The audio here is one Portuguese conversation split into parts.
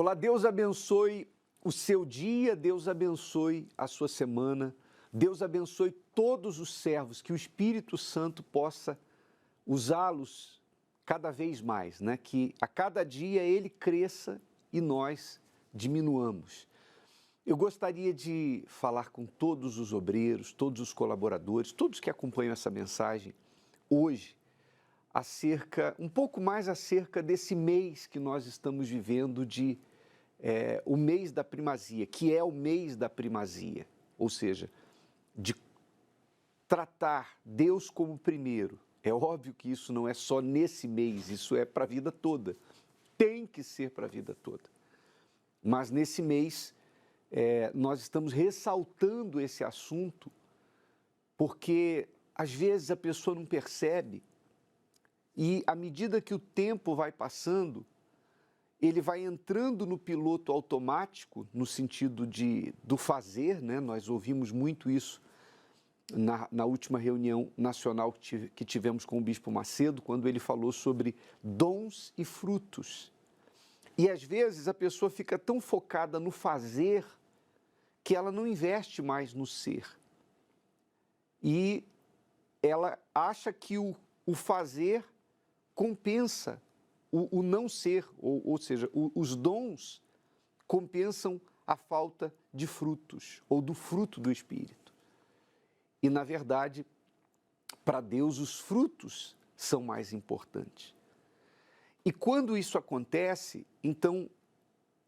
Olá, Deus abençoe o seu dia, Deus abençoe a sua semana, Deus abençoe todos os servos, que o Espírito Santo possa usá-los cada vez mais, né? Que a cada dia ele cresça e nós diminuamos. Eu gostaria de falar com todos os obreiros, todos os colaboradores, todos que acompanham essa mensagem hoje, um pouco mais acerca desse mês que nós estamos vivendo o mês da primazia, que é o mês da primazia, ou seja, de tratar Deus como primeiro. É óbvio que isso não é só nesse mês, isso é para a vida toda, tem que ser para a vida toda. Mas nesse mês nós estamos ressaltando esse assunto porque às vezes a pessoa não percebe e à medida que o tempo vai passando, ele vai entrando no piloto automático, no sentido do fazer, né? Nós ouvimos muito isso na última reunião nacional que tivemos com o Bispo Macedo, quando ele falou sobre dons e frutos. E às vezes a pessoa fica tão focada no fazer que ela não investe mais no ser. E ela acha que o fazer compensa o não ser, ou seja, os dons compensam a falta de frutos, ou do fruto do Espírito. E, na verdade, para Deus, os frutos são mais importantes. E quando isso acontece, então,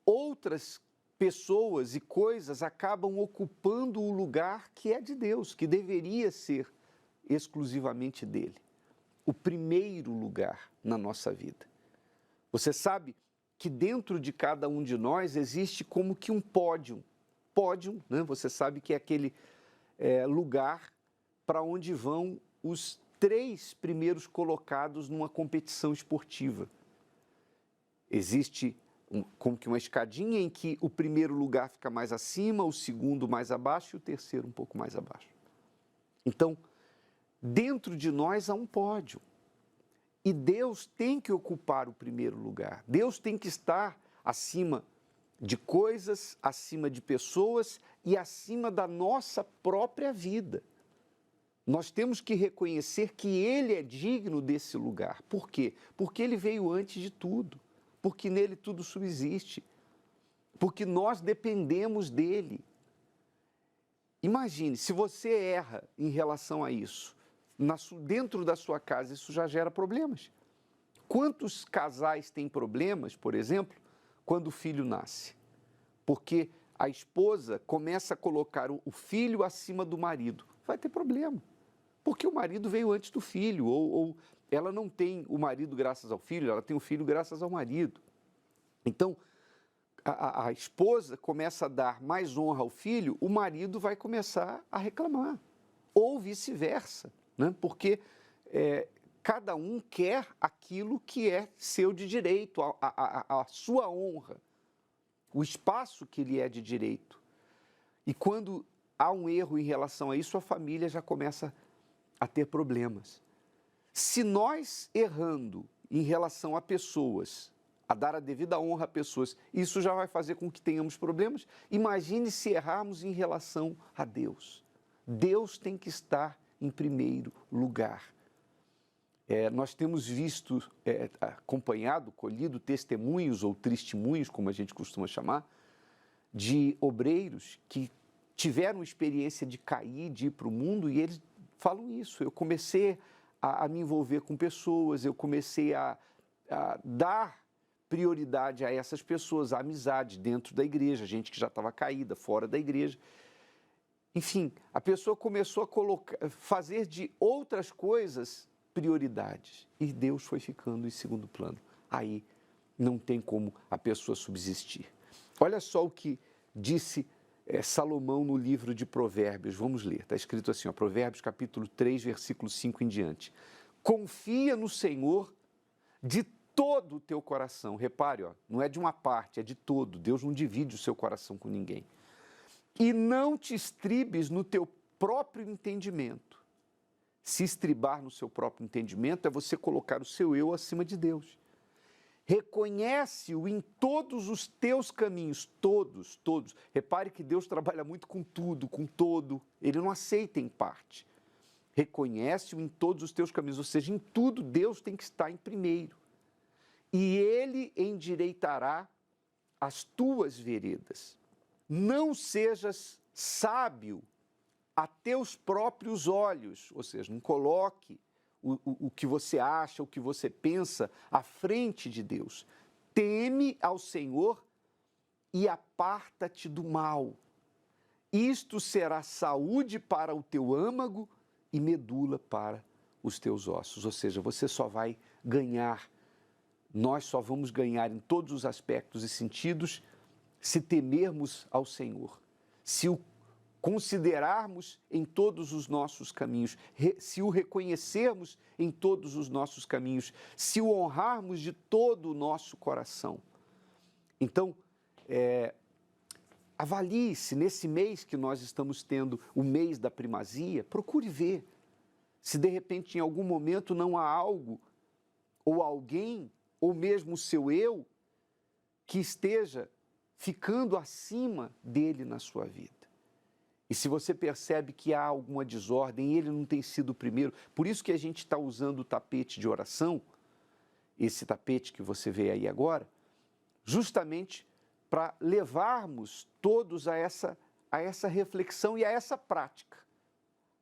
outras pessoas e coisas acabam ocupando o lugar que é de Deus, que deveria ser exclusivamente dele. O primeiro lugar na nossa vida. Você sabe que dentro de cada um de nós existe como que um pódio. Pódio, né? Você sabe que é aquele lugar para onde vão os 3 primeiros colocados numa competição esportiva. Existe como que uma escadinha em que o primeiro lugar fica mais acima, o segundo mais abaixo e o terceiro um pouco mais abaixo. Então, dentro de nós há um pódio. E Deus tem que ocupar o primeiro lugar. Deus tem que estar acima de coisas, acima de pessoas e acima da nossa própria vida. Nós temos que reconhecer que Ele é digno desse lugar. Por quê? Porque Ele veio antes de tudo. Porque nele tudo subsiste. Porque nós dependemos dEle. Imagine, se você erra em relação a isso, dentro da sua casa, isso já gera problemas. Quantos casais têm problemas, por exemplo, quando o filho nasce? Porque a esposa começa a colocar o filho acima do marido. Vai ter problema. Porque o marido veio antes do filho, ou ela não tem o marido graças ao filho, ela tem o filho graças ao marido. Então, a esposa começa a dar mais honra ao filho, o marido vai começar a reclamar. Ou vice-versa, né? Porque cada um quer aquilo que é seu de direito, a sua honra, o espaço que lhe é de direito. E quando há um erro em relação a isso, a família já começa a ter problemas. Se nós errando em relação a pessoas, a dar a devida honra a pessoas, isso já vai fazer com que tenhamos problemas, imagine se errarmos em relação a Deus. Deus tem que estar em primeiro lugar. Nós temos visto, acompanhado, colhido testemunhos ou testemunhos, como a gente costuma chamar, de obreiros que tiveram experiência de cair, de ir para o mundo, e eles falam isso. Eu comecei a me envolver com pessoas, eu comecei a dar prioridade a essas pessoas, a amizade dentro da igreja, gente que já estava caída, fora da igreja. Enfim, a pessoa começou a fazer de outras coisas prioridades e Deus foi ficando em segundo plano. Aí não tem como a pessoa subsistir. Olha só o que disse Salomão no livro de Provérbios. Vamos ler, está escrito assim, Provérbios capítulo 3, versículo 5 em diante. Confia no Senhor de todo o teu coração. Repare, não é de uma parte, é de todo. Deus não divide o seu coração com ninguém. E não te estribes no teu próprio entendimento. Se estribar no seu próprio entendimento é você colocar o seu eu acima de Deus. reconhece-o em todos os teus caminhos, todos, todos. Repare que Deus trabalha muito com tudo, com todo, ele não aceita em parte. Reconhece-o em todos os teus caminhos, ou seja, em tudo Deus tem que estar em primeiro. E ele endireitará as tuas veredas. Não sejas sábio a teus próprios olhos, ou seja, não coloque o que você acha, o que você pensa à frente de Deus. Teme ao Senhor e aparta-te do mal. Isto será saúde para o teu âmago e medula para os teus ossos. Ou seja, você só vai ganhar, nós só vamos ganhar em todos os aspectos e sentidos se temermos ao Senhor, se o considerarmos em todos os nossos caminhos, se o reconhecermos em todos os nossos caminhos, se o honrarmos de todo o nosso coração. Então, avalie-se nesse mês que nós estamos tendo, o mês da primazia, procure ver se de repente em algum momento não há algo, ou alguém, ou mesmo o seu eu, que esteja ficando acima dele na sua vida. E se você percebe que há alguma desordem, ele não tem sido o primeiro, por isso que a gente está usando o tapete de oração, esse tapete que você vê aí agora, justamente para levarmos todos a essa reflexão e a essa prática.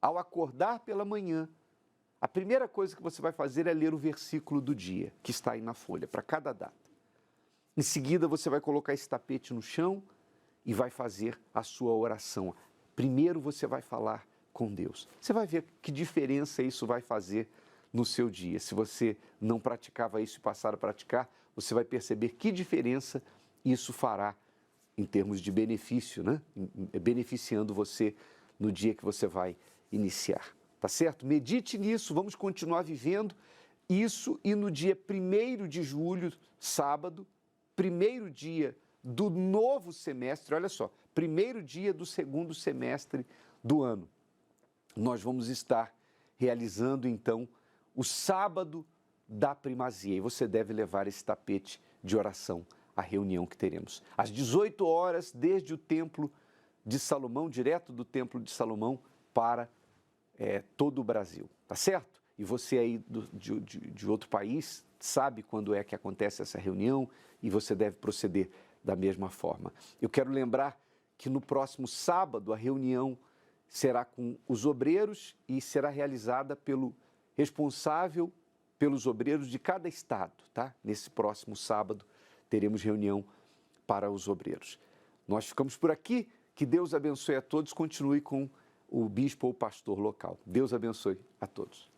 Ao acordar pela manhã, a primeira coisa que você vai fazer é ler o versículo do dia, que está aí na folha, para cada data. Em seguida, você vai colocar esse tapete no chão e vai fazer a sua oração. Primeiro você vai falar com Deus. Você vai ver que diferença isso vai fazer no seu dia. Se você não praticava isso e passar a praticar, você vai perceber que diferença isso fará em termos de benefício, né? Beneficiando você no dia que você vai iniciar. Tá certo? Medite nisso, vamos continuar vivendo isso e no dia 1º de julho, sábado, primeiro dia do novo semestre, olha só, primeiro dia do segundo semestre do ano. Nós vamos estar realizando, então, o sábado da primazia. E você deve levar esse tapete de oração à reunião que teremos. Às 18 horas, desde o Templo de Salomão, direto do Templo de Salomão para todo o Brasil, tá certo? E você aí de outro país sabe quando é que acontece essa reunião e você deve proceder da mesma forma. Eu quero lembrar que no próximo sábado a reunião será com os obreiros e será realizada pelo responsável pelos obreiros de cada estado, tá? Nesse próximo sábado teremos reunião para os obreiros. Nós ficamos por aqui, que Deus abençoe a todos, continue com o bispo ou pastor local. Deus abençoe a todos.